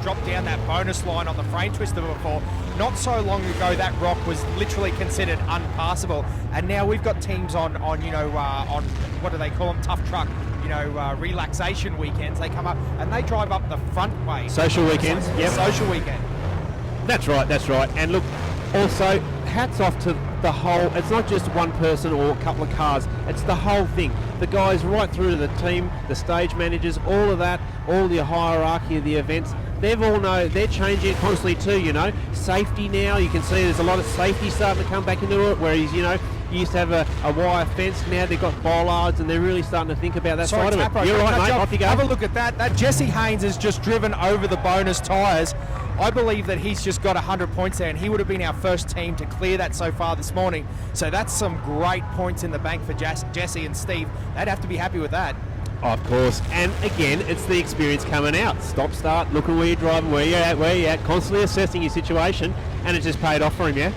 dropped down that bonus line on the frame twister before. Not so long ago, that rock was literally considered unpassable, and now we've got teams on what do they call them? Tough truck. Relaxation weekends. They come up and they drive up the front way. Social weekends. Yep. Social weekend. That's right. And look, also hats off to the whole. It's not just one person or a couple of cars. It's the whole thing. The guys right through to the team, the stage managers, all of that, all the hierarchy of the events. They've all know they're changing it constantly too. Safety now. You can see there's a lot of safety starting to come back into it. Whereas you used to have a wire fence. Now they've got bollards, and they're really starting to think about that side of it. You're right, mate. Off you go. Have a look at that. That Jesse Haynes has just driven over the bonus tyres. I believe that he's just got 100 points there, and he would have been our first team to clear that so far this morning. So that's some great points in the bank for Jesse and Steve. They'd have to be happy with that. Of course, and again, it's the experience coming out. Stop, start, look at where you're driving, where you're at, constantly assessing your situation, and it just paid off for him, yeah?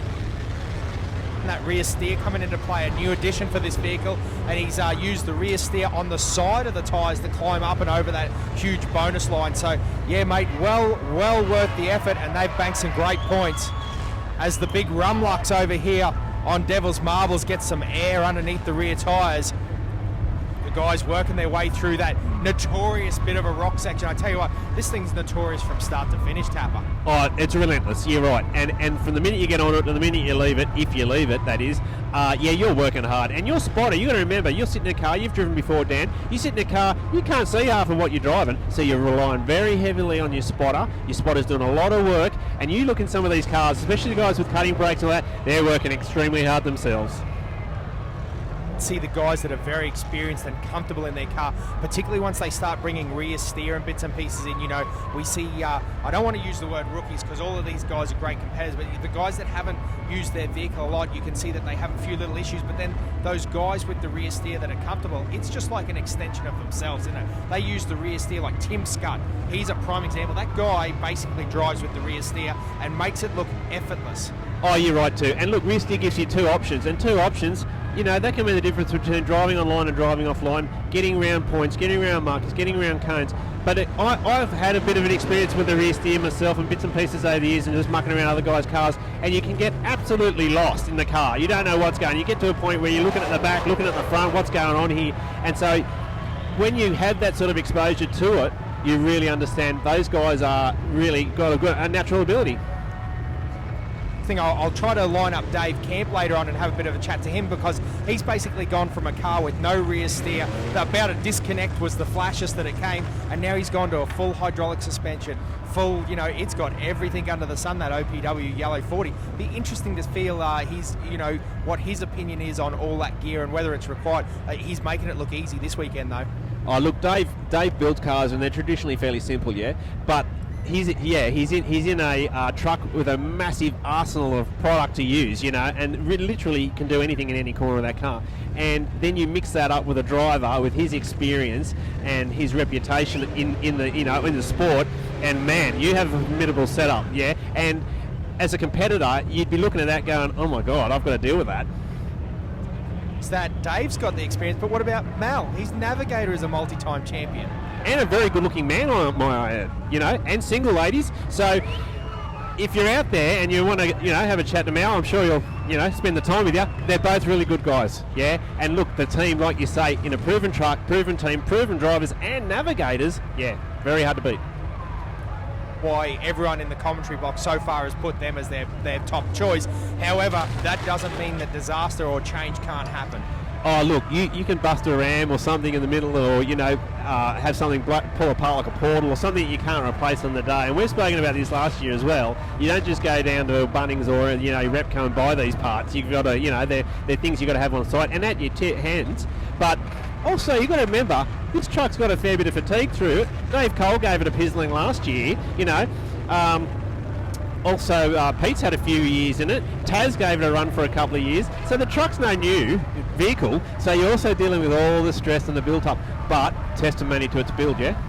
And that rear steer coming into play, a new addition for this vehicle, and he's used the rear steer on the side of the tyres to climb up and over that huge bonus line. So, yeah, mate, well worth the effort, and they've banked some great points as the big Rumlux over here on Devil's Marbles gets some air underneath the rear tyres. The guys working their way through that notorious bit of a rock section. I tell you what, this thing's notorious from start to finish, Tapper. Oh, it's relentless. You're right. And from the minute you get on it to the minute you leave it, if you leave it, that is, you're working hard. And your spotter, you got to remember, you're sitting in a car, you've driven before, Dan. You sit in a car, you can't see half of what you're driving, so you're relying very heavily on your spotter. Your spotter's doing a lot of work, and you look in some of these cars, especially the guys with cutting brakes and all that, they're working extremely hard themselves. See the guys that are very experienced and comfortable in their car, particularly once they start bringing rear steer and bits and pieces in. We see, I don't want to use the word rookies because all of these guys are great competitors, but the guys that haven't used their vehicle a lot, you can see that they have a few little issues, but then those guys with the rear steer that are comfortable, it's just like an extension of themselves, isn't it? They use the rear steer like Tim Scott. He's a prime example. That guy basically drives with the rear steer and makes it look effortless. Oh, you're right too. And look, rear steer gives you two options, that can be the difference between driving online and driving offline, getting around points, getting around markers, getting around cones. But I've had a bit of an experience with the rear steer myself and bits and pieces over the years and just mucking around other guys' cars, and you can get absolutely lost in the car. You don't know what's going on. You get to a point where you're looking at the back, looking at the front, what's going on here. And so when you have that sort of exposure to it, you really understand those guys are really got a natural ability. I'll try to line up Dave Camp later on and have a bit of a chat to him, because he's basically gone from a car with no rear steer, about a disconnect was the flashes that it came, and now he's gone to a full hydraulic suspension, full, it's got everything under the sun, that OPW Yellow 40. Be interesting to feel what his opinion is on all that gear and whether it's required. He's making it look easy this weekend though. Oh look, Dave builds cars and they're traditionally fairly simple, yeah, but he's in a truck with a massive arsenal of product to use, and literally can do anything in any corner of that car. And then you mix that up with a driver with his experience and his reputation in the sport, and man, you have a formidable setup, yeah. And as a competitor, you'd be looking at that going, oh my God, I've got to deal with that. So that Dave's got the experience, but what about Mal? His Navigator is a multi-time champion. And a very good-looking man, I might add, and single ladies. So if you're out there and you want to, have a chat to Mal, I'm sure you'll, spend the time with you. They're both really good guys, yeah. And look, the team, like you say, in a proven truck, proven team, proven drivers and navigators, yeah, very hard to beat. Why everyone in the commentary box so far has put them as their top choice. However, that doesn't mean that disaster or change can't happen. Oh look, you can bust a ram or something in the middle, or have something pull apart like a portal or something that you can't replace on the day. And we've spoken about this last year as well. You don't just go down to Bunnings or Repco and buy these parts. You've got to they're things you've got to have on site and at your hands. But also you've got to remember, this truck's got a fair bit of fatigue through it. Dave Cole gave it a pizzling last year. Also, Pete's had a few years in it. Taz gave it a run for a couple of years. So the truck's no new vehicle. So you're also dealing with all the stress and the build-up. But testimony to its build, yeah?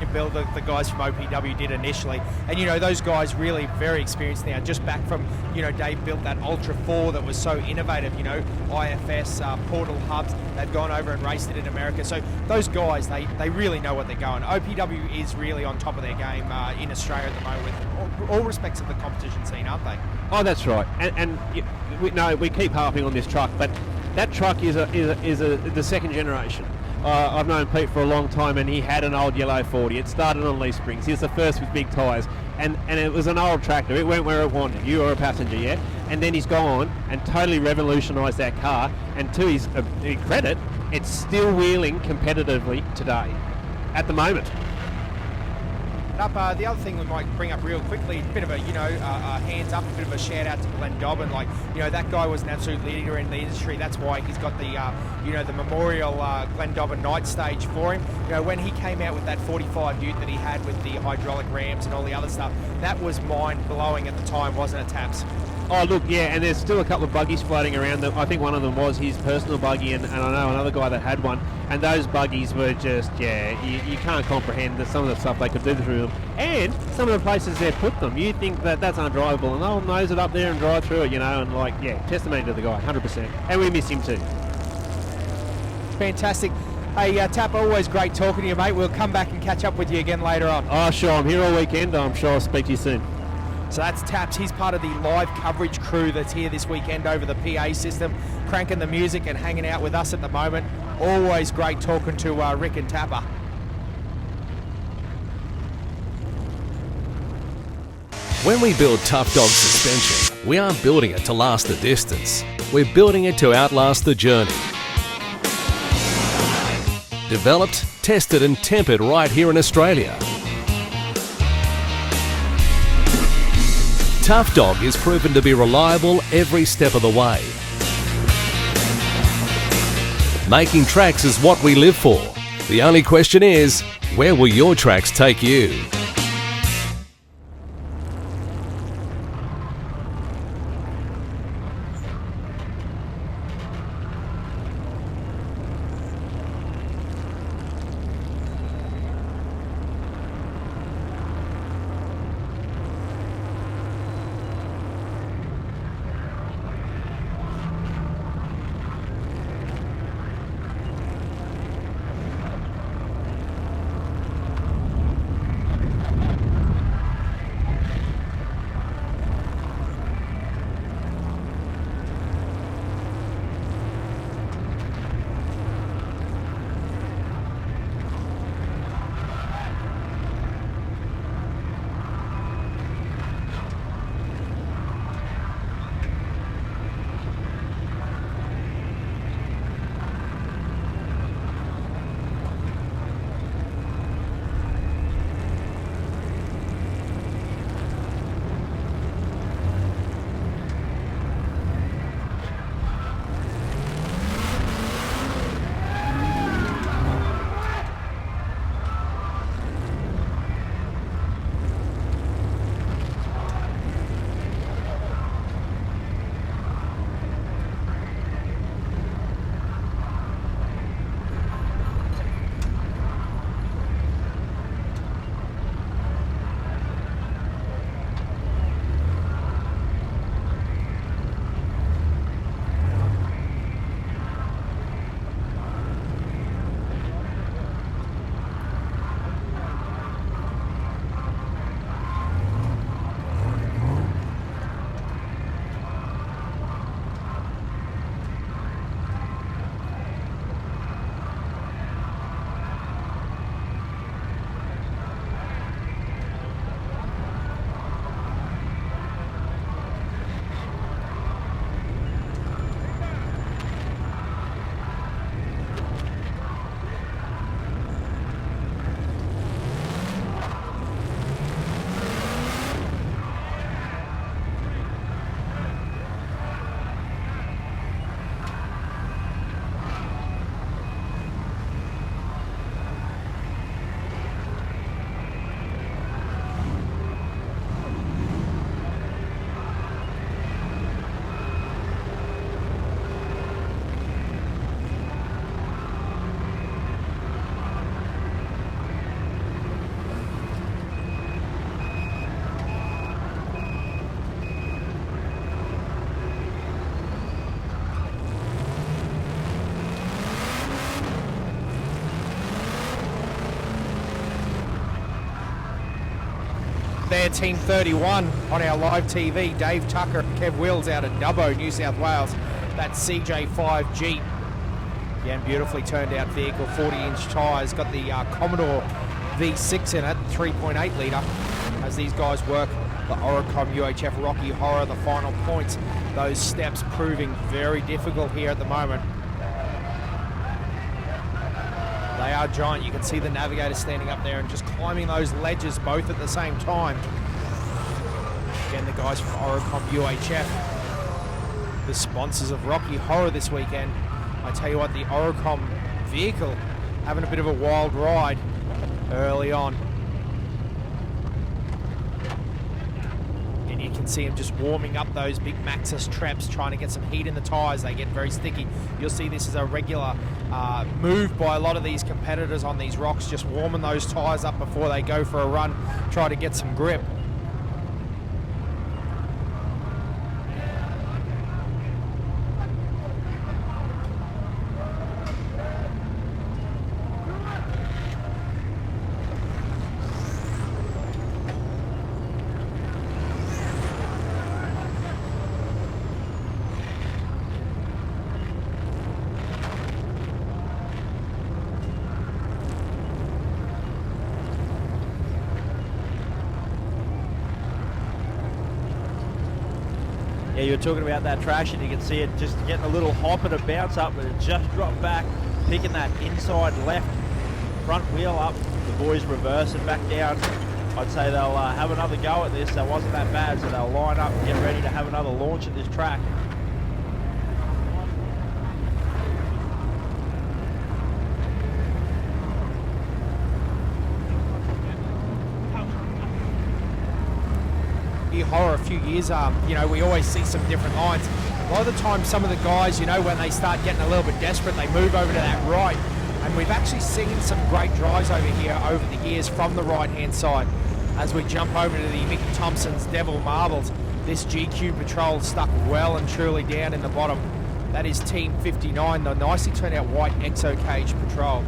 build the guys from OPW did initially. And, you know, those guys really very experienced now, just back from, you know, Dave built that Ultra 4 that was so innovative, you know, IFS, Portal Hubs, they've gone over and raced it in America. So those guys, they really know what they're going. OPW is really on top of their game in Australia at the moment with all respects of the competition scene, aren't they? Oh, that's right. And we keep harping on this truck, but that truck is the second generation. I've known Pete for a long time, and he had an old yellow 40. It started on leaf springs. He was the first with big tyres, and it was an old tractor. It went where it wanted. You were a passenger, yeah? And then he's gone and totally revolutionised that car, and to his credit, it's still wheeling competitively today, at the moment. The other thing we might bring up real quickly, a bit of a, you know, hands up, a bit of a shout out to Glenn Dobbin. Like, you know, that guy was an absolute leader in the industry. That's why he's got the, you know, the memorial Glenn Dobbin night stage for him. You know, when he came out with that 45 ute that he had with the hydraulic rams and all the other stuff, that was mind blowing at the time, wasn't it, Taps? Oh, look, yeah, and there's still a couple of buggies floating around. I think one of them was his personal buggy, and I know another guy that had one. And those buggies were just, yeah, you can't comprehend some of the stuff they could do through them. And some of the places they put them, you think that that's undrivable, and they'll nose it up there and drive through it, you know, and like, yeah, testimony to the guy, 100%. And we miss him too. Fantastic. Hey, Tap, always great talking to you, mate. We'll come back and catch up with you again later on. Oh, sure, I'm here all weekend. I'm sure I'll speak to you soon. So that's Taps. He's part of the live coverage crew that's here this weekend over the PA system, cranking the music and hanging out with us at the moment. Always great talking to Rick and Tapper. When we build Tuff Dog suspension, we aren't building it to last the distance. We're building it to outlast the journey. Developed, tested and tempered right here in Australia. Tuff Dog is proven to be reliable every step of the way. Making tracks is what we live for. The only question is, where will your tracks take you? there, Team 31 on our live TV. Dave Tucker and Kev Wills out of Dubbo, New South Wales. That's CJ5 Jeep. Yeah, and beautifully turned out vehicle, 40-inch tyres. Got the Commodore V6 in it, 3.8 litre, as these guys work the Oricom UHF Rocky Horror, the final points. Those steps proving very difficult here at the moment. They are giant. You can see the navigator standing up there and just climbing those ledges both at the same time. Again, the guys from Oricom UHF, the sponsors of Rocky Horror this weekend. I tell you what, the Oricom vehicle having a bit of a wild ride early on. And you can see them just warming up those big Maxxis traps, trying to get some heat in the tyres. They get very sticky. You'll see this is a regular move by a lot of these competitors on these rocks, just warming those tyres up before they go for a run, try to get some grip. Yeah, you were talking about that traction. You can see it just getting a little hop and a bounce up, but it just dropped back, picking that inside left front wheel up. The boys reverse it back down. I'd say they'll have another go at this. That wasn't that bad, so they'll line up and get ready to have another launch at this track. Horror a few years, you know, we always see some different lines. A lot of the time, some of the guys, you know, when they start getting a little bit desperate, they move over to that right. And we've actually seen some great drives over here over the years from the right-hand side. As we jump over to the Mick Thompson's Devil Marbles, this GQ Patrol stuck well and truly down in the bottom. That is Team 59, the nicely turned out white Exo Cage Patrol.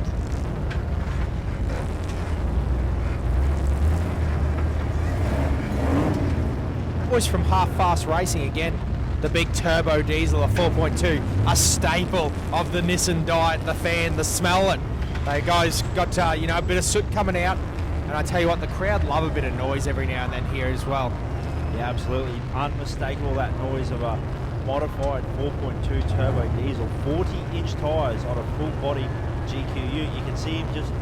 Boys from Half Fast Racing again, the big turbo diesel, a 4.2, a staple of the Nissan diet, the fan, the smell it. They guys got you know, a bit of soot coming out, and I tell you what, the crowd love a bit of noise every now and then here as well. Yeah, absolutely unmistakable, that noise of a modified 4.2 turbo diesel, 40-inch tyres on a full body GQU. You can see him just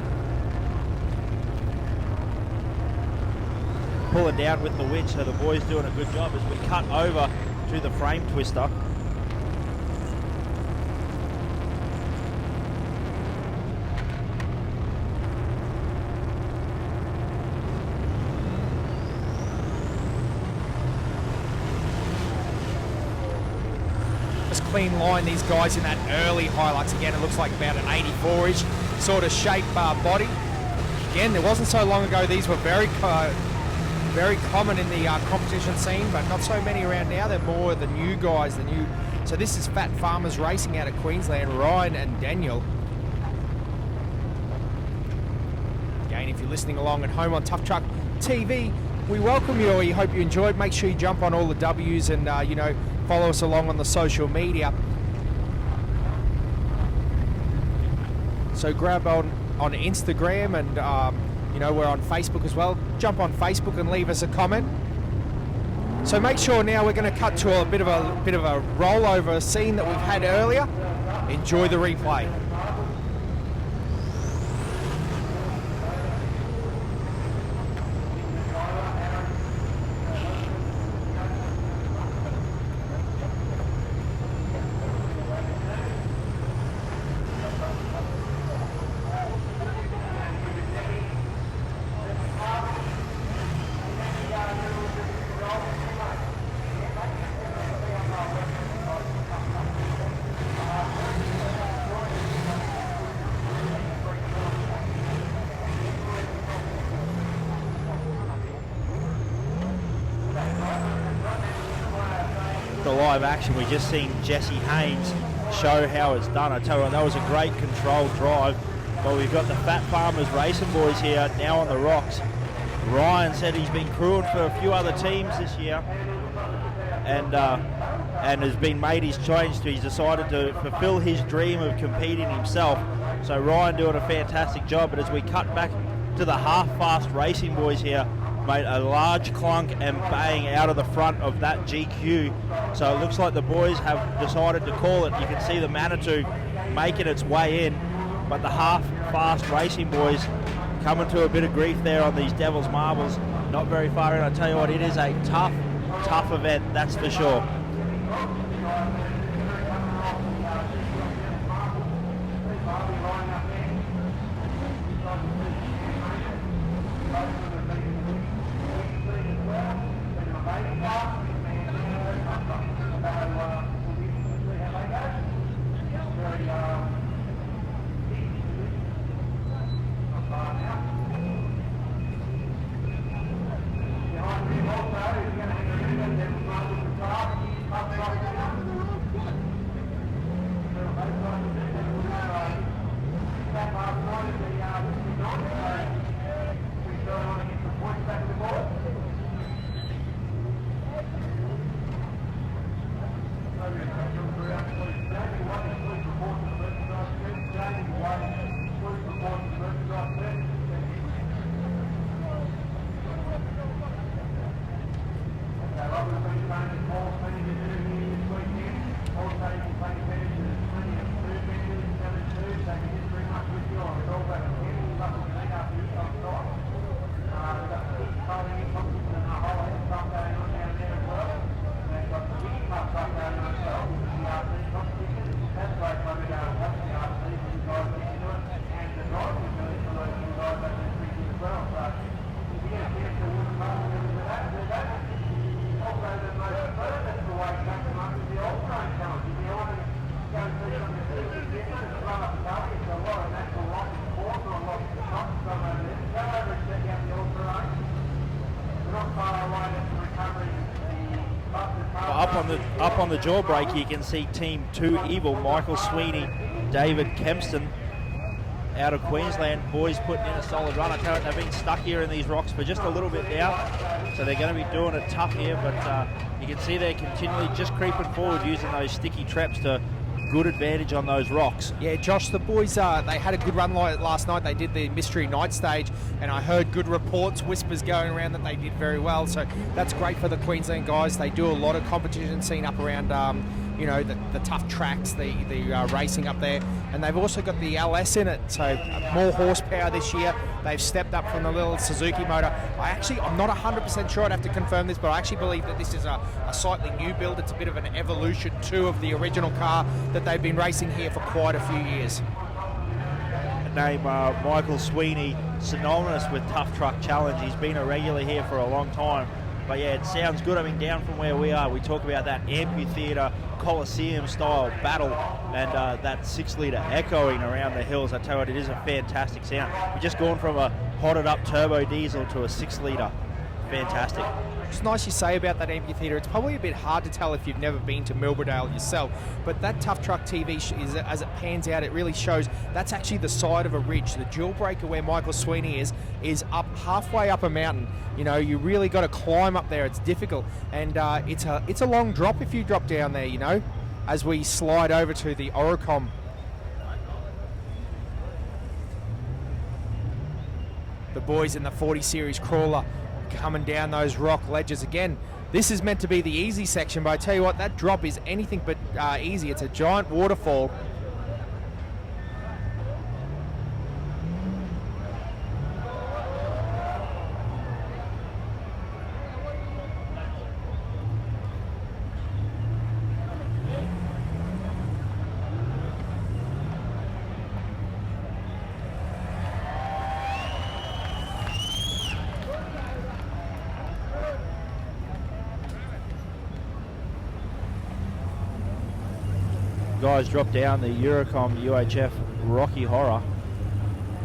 pulling down with the winch, so the boys doing a good job as we cut over to the frame twister. Just clean line, these guys in that early Hilux. Again, it looks like about an 84-ish sort of shape body. Again, it wasn't so long ago these were very common in the competition scene, but not so many around now. They're more the new guys, So this is Fat Farmers Racing out of Queensland, Ryan and Daniel. Again, if you're listening along at home on Tuff Truck TV, we welcome you. We hope you enjoyed. Make sure you jump on all the W's and, you know, follow us along on the social media. So grab on Instagram and, you know, we're on Facebook as well. Jump on Facebook and leave us a comment. So make sure now we're going to cut to a bit of a rollover scene that we've had earlier. Enjoy the replay. The live action, we just seen Jesse Haynes show how it's done. I tell you what, that was a great controlled drive. But we've got the Fat Farmers Racing boys here now on the rocks. Ryan said he's been crewing for a few other teams this year, and has been made his change. He's decided to fulfill his dream of competing himself. So Ryan doing a fantastic job. But as we cut back to the half-fast racing boys here, made a large clunk and bang out of the front of that GQ. So it looks like the boys have decided to call it. You can see the Manitou making its way in, but the half-fast racing boys coming to a bit of grief there on these Devil's Marbles. Not very far in. I tell you what, it is a tough event, that's for sure. Up on the jawbreak, you can see Team 2 Evil, Michael Sweeney, David Kempston out of Queensland. Boys putting in a solid run. I tell you, they've been stuck here in these rocks for just a little bit now, so they're going to be doing it tough here, but you can see they're continually just creeping forward using those sticky traps to good advantage on those rocks. Yeah, Josh, the boys, they had a good run last night. They did the Mystery Night stage, and I heard good reports, whispers going around that they did very well. So that's great for the Queensland guys. They do a lot of competition scene up around, the tough tracks, the racing up there. And they've also got the LS in it, so more horsepower this year. They've stepped up from the little Suzuki motor. I'm not 100% sure, I'd have to confirm this, but I actually believe that this is a slightly new build. It's a bit of an evolution too of the original car that they've been racing here for quite a few years. Name Michael Sweeney, synonymous with Tough Truck Challenge. He's been a regular here for a long time. But yeah, it sounds good. I mean, down from where we are, we talk about that amphitheatre, Coliseum style battle, and that 6-litre echoing around the hills. I tell you what, it is a fantastic sound. We've just gone from a hotted up turbo diesel to a 6-litre. Fantastic. It's nice you say about that amphitheatre. It's probably a bit hard to tell if you've never been to Milberdale yourself, but that Tough Truck TV, as it pans out, it really shows that's actually the side of a ridge. The dual breaker where Michael Sweeney is up halfway up a mountain. You know, you really got to climb up there. It's difficult, and it's a long drop if you drop down there, you know, as we slide over to the Oricom. The boys in the 40 series crawler coming down those rock ledges again. This is meant to be the easy section, but I tell you what, that drop is anything but easy. It's a giant waterfall. Guys drop down the Eurocom UHF Rocky Horror,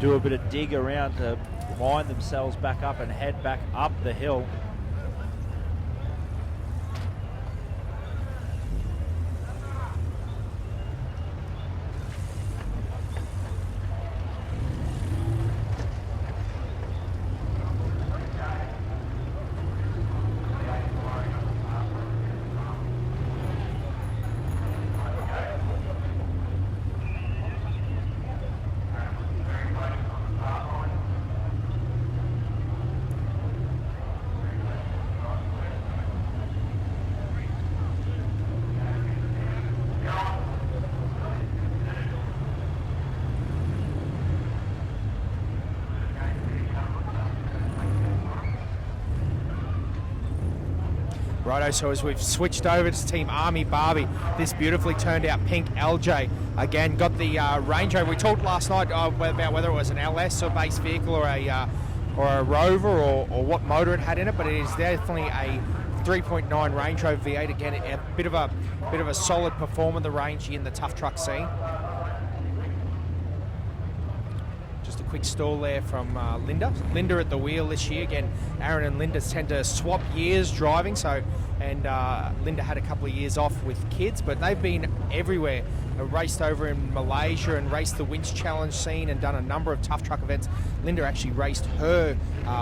do a bit of dig around to wind themselves back up and head back up the hill. Righto, so as we've switched over to Team Army Barbie, this beautifully turned out pink LJ, again, got the Range Rover. We talked last night about whether it was an LS or base vehicle or a Rover or what motor it had in it, but it is definitely a 3.9 Range Rover V8. Again, a bit of a solid performer, the Range in the tough truck scene. Just a quick stall there from Linda. Linda at the wheel this year. Again, Aaron and Linda tend to swap years driving, and Linda had a couple of years off with kids, but they've been everywhere. Raced over in Malaysia and raced the Winch Challenge scene and done a number of tough truck events. Linda actually raced her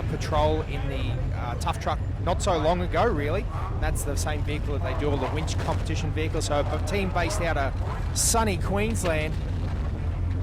patrol in the tough truck not so long ago, really. That's the same vehicle that they do all the winch competition vehicles. So a team based out of sunny Queensland.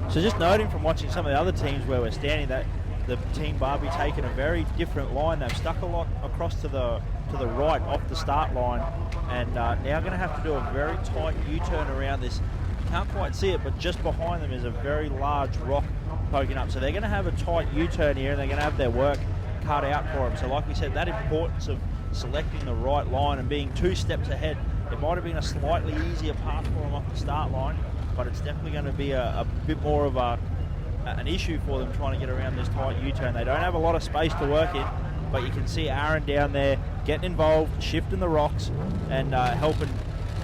So just noting from watching some of the other teams where we're standing that the Team Barbie taken a very different line. They've stuck a lot across to the right off the start line, and now going to have to do a very tight U-turn around this. You can't quite see it, but just behind them is a very large rock poking up. So they're going to have a tight U-turn here, and they're going to have their work cut out for them. So like we said, that importance of selecting the right line and being 2 steps ahead. It might have been a slightly easier path for them off the start line, but it's definitely going to be a bit more of an issue for them trying to get around this tight U-turn. They don't have a lot of space to work in, but you can see Aaron down there getting involved, shifting the rocks, and helping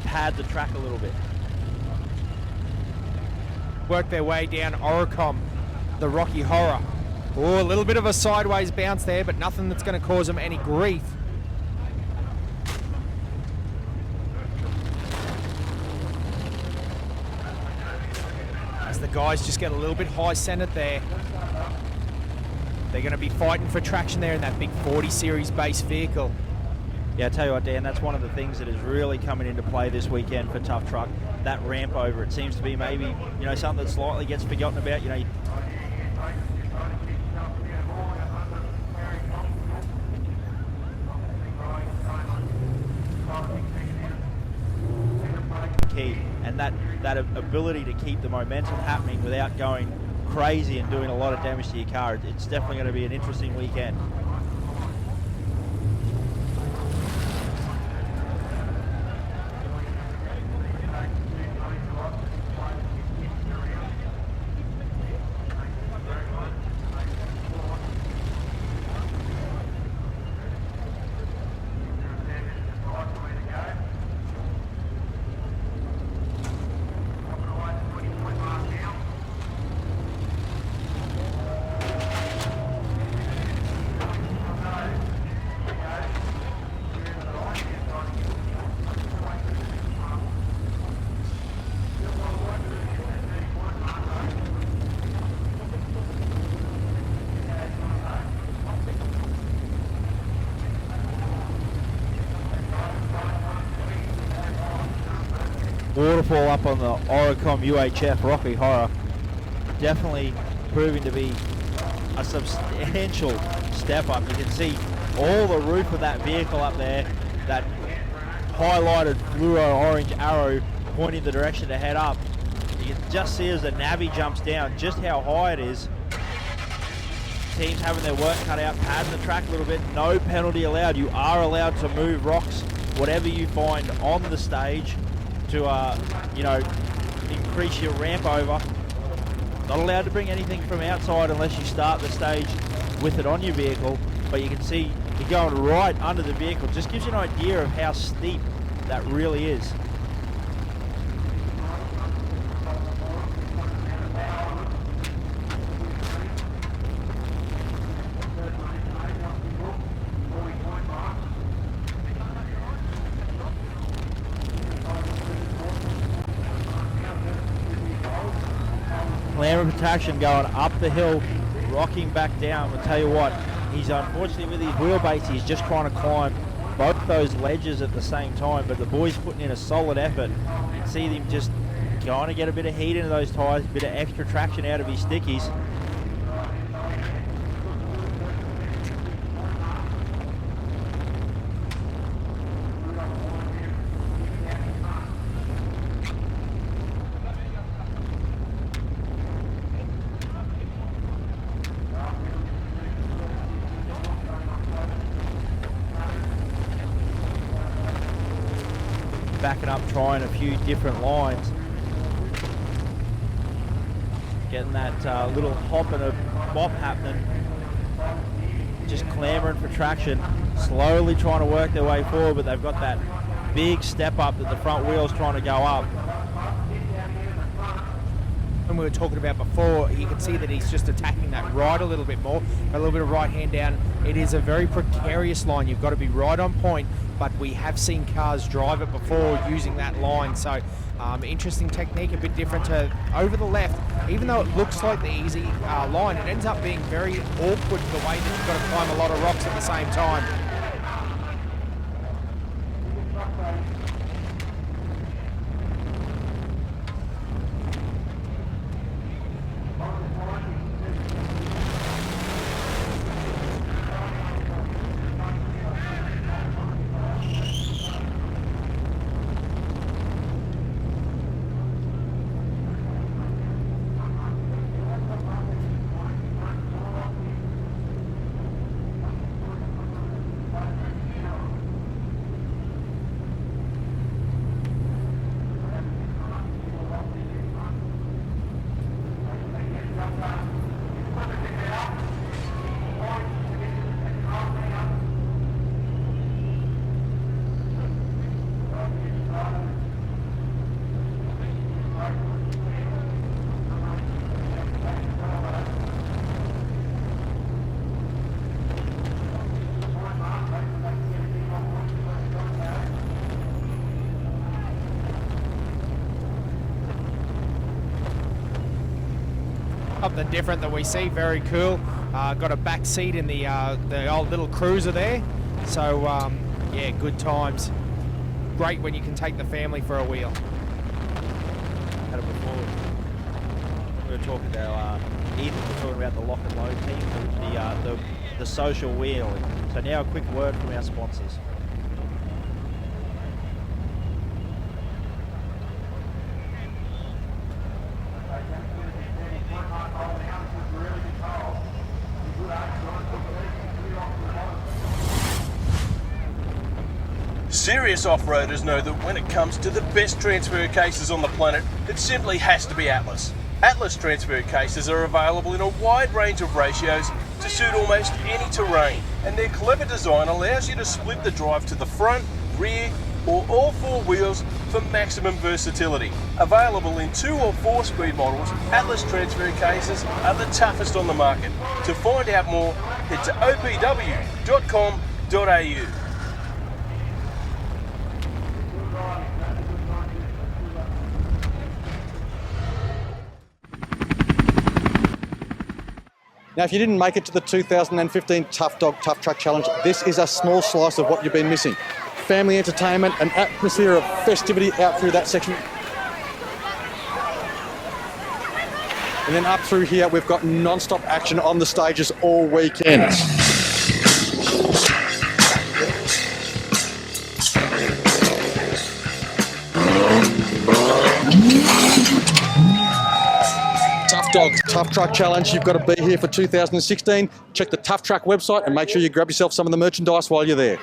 pad the track a little bit. Work their way down Oricom, the Rocky Horror. Oh, a little bit of a sideways bounce there, but nothing that's going to cause them any grief. As the guys just get a little bit high-centered there. They're going to be fighting for traction there in that big 40 series base vehicle. Yeah, I tell you what, Dan, that's one of the things that is really coming into play this weekend for Tough Truck. That ramp over, it seems to be maybe, something that slightly gets forgotten about. Key, and that ability to keep the momentum happening without going crazy and doing a lot of damage to your car. It's definitely going to be an interesting weekend. Waterfall up on the Oricom UHF Rocky Horror, definitely proving to be a substantial step up. You can see all the roof of that vehicle up there, that highlighted fluoro orange arrow pointing the direction to head up. You can just see as the Navi jumps down just how high it is. Teams having their work cut out, padding the track a little bit. No penalty allowed. You are allowed to move rocks, whatever you find on the stage, to increase your ramp over. Not allowed to bring anything from outside unless you start the stage with it on your vehicle, but you can see you're going right under the vehicle. Just gives you an idea of how steep that really is. Clamor protection going up the hill, rocking back down. I'll tell you what, he's unfortunately with his wheelbase, he's just trying to climb both those ledges at the same time, but the boy's putting in a solid effort. You can see him just going to get a bit of heat into those tyres, a bit of extra traction out of his stickies. backing up, trying a few different lines. Getting that little hop and a bop happening. Just clamoring for traction, slowly trying to work their way forward, but they've got that big step up that the front wheel's trying to go up. And we were talking about before, you can see that he's just attacking that right a little bit more, a little bit of right hand down. It is a very precarious line. You've got to be right on point, but we have seen cars drive it before using that line. So interesting technique, a bit different to over the left. Even though it looks like the easy line, it ends up being very awkward the way that you've got to climb a lot of rocks at the same time. Something different that we see, very cool. Got a back seat in the old little cruiser there. So yeah, good times. Great when you can take the family for a wheel. Had it before. We were talking to Ethan, we were talking about the lock and load team, the social wheel. So now a quick word from our sponsors. Serious off-roaders know that when it comes to the best transfer cases on the planet, it simply has to be Atlas. Atlas transfer cases are available in a wide range of ratios to suit almost any terrain, and their clever design allows you to split the drive to the front, rear, or all four wheels for maximum versatility. Available in 2 or 4 speed models, Atlas transfer cases are the toughest on the market. To find out more, head to opw.com.au. Now, if you didn't make it to the 2015 Tough Dog Tough Truck Challenge, this is a small slice of what you've been missing. Family entertainment, an atmosphere of festivity out through that section. And then up through here, we've got non-stop action on the stages all weekend. Tough Dog Tough Truck Challenge, you've got to be here for 2016. Check the Tough Truck website and make sure you grab yourself some of the merchandise while you're there.